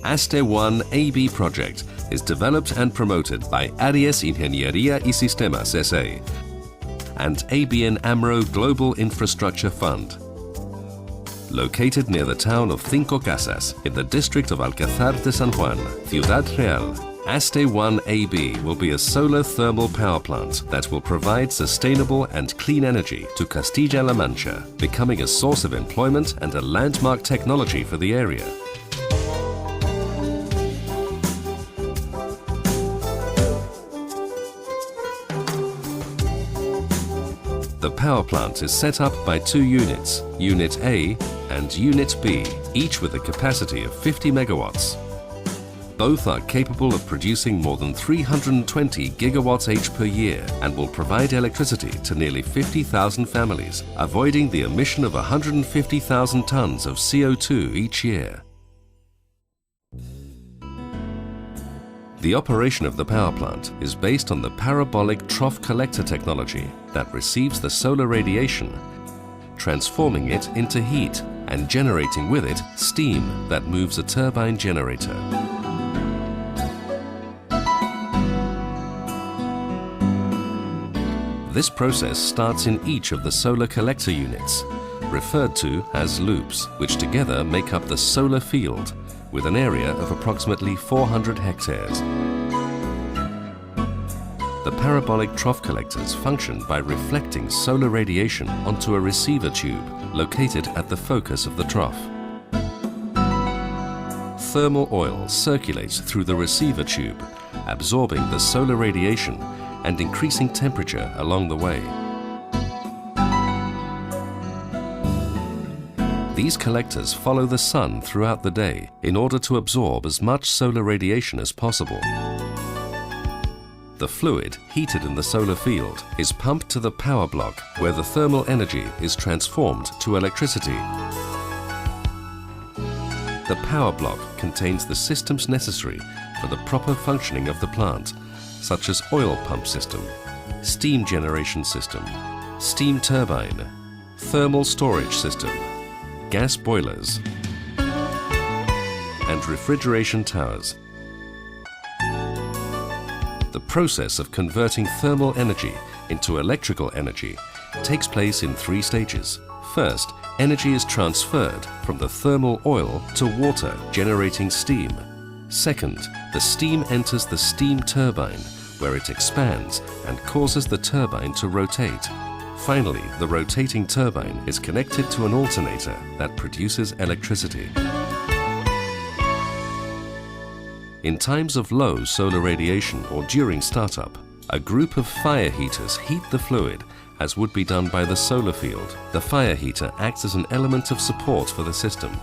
ASTE 1 AB project is developed and promoted by Aries Ingeniería y Sistemas SA and ABN AMRO Global Infrastructure Fund. Located near the town of Cinco, Casas, in the district of Alcázar de San Juan, Ciudad Real, ASTE 1 AB will be a solar thermal power plant that will provide sustainable and clean energy to Castilla-La Mancha, becoming a source of employment and a landmark technology for the area. The power plant is set up by two units, Unit A and Unit B, each with a capacity of 50 megawatts. Both are capable of producing more than 320 gigawatts-h per year and will provide electricity to nearly 50,000 families, avoiding the emission of 150,000 tons of CO2 each year. The operation of the power plant is based on the Parabolic Trough collector technology that receives the solar radiation, transforming it into heat and generating with it steam that moves a turbine generator. This process starts in each of the solar collector units, referred to as loops, which together make up the solar field, with an area of approximately 400 hectares. The parabolic trough collectors function by reflecting solar radiation onto a receiver tube located at the focus of the trough. Thermal oil circulates through the receiver tube, absorbing the solar radiation and increasing temperature along the way. These collectors follow the sun throughout the day in order to absorb as much solar radiation as possible. The fluid heated in the solar field is pumped to the power block, where the thermal energy is transformed to electricity. The power block contains the systems necessary for the proper functioning of the plant, such as oil pump system, steam generation system, steam turbine, thermal storage system, gas boilers, and refrigeration towers. The process of converting thermal energy into electrical energy takes place in three stages. First, energy is transferred from the thermal oil to water, generating steam. Second, the steam enters the steam turbine, where it expands and causes the turbine to rotate. Finally, the rotating turbine is connected to an alternator that produces electricity. In times of low solar radiation or during startup, a group of fire heaters heat the fluid, as would be done by the solar field. The fire heater acts as an element of support for the system.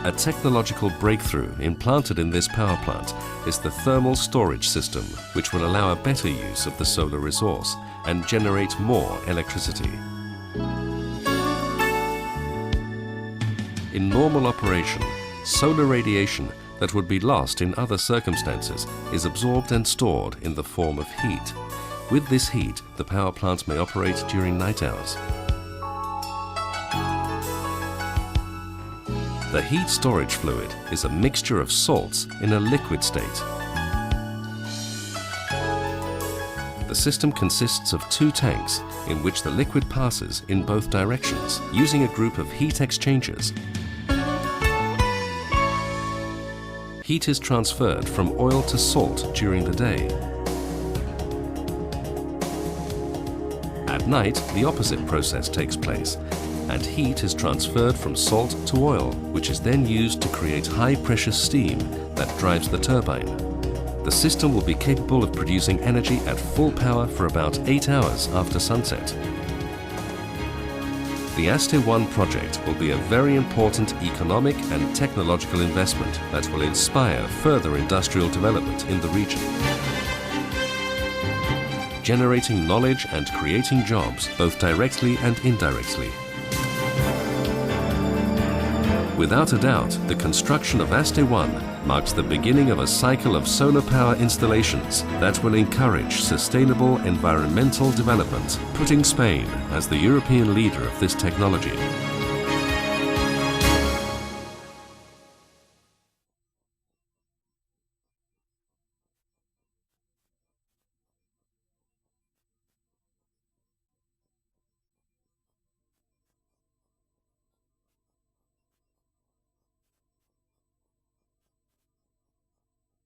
A technological breakthrough implanted in this power plant is the thermal storage system, which will allow a better use of the solar resource and generate more electricity. In normal operation, solar radiation that would be lost in other circumstances is absorbed and stored in the form of heat. With this heat, the power plant may operate during night hours. The heat storage fluid is a mixture of salts in a liquid state. The system consists of two tanks in which the liquid passes in both directions using a group of heat exchangers. Heat is transferred from oil to salt during the day. At night, the opposite process takes place, and heat is transferred from salt to oil, which is then used to create high-pressure steam that drives the turbine. The system will be capable of producing energy at full power for about 8 hours after sunset. The ASTE 1 project will be a very important economic and technological investment that will inspire further industrial development in the region, generating knowledge and creating jobs both directly and indirectly. Without a doubt, the construction of ASTE 1 marks the beginning of a cycle of solar power installations that will encourage sustainable environmental development, putting Spain as the European leader of this technology.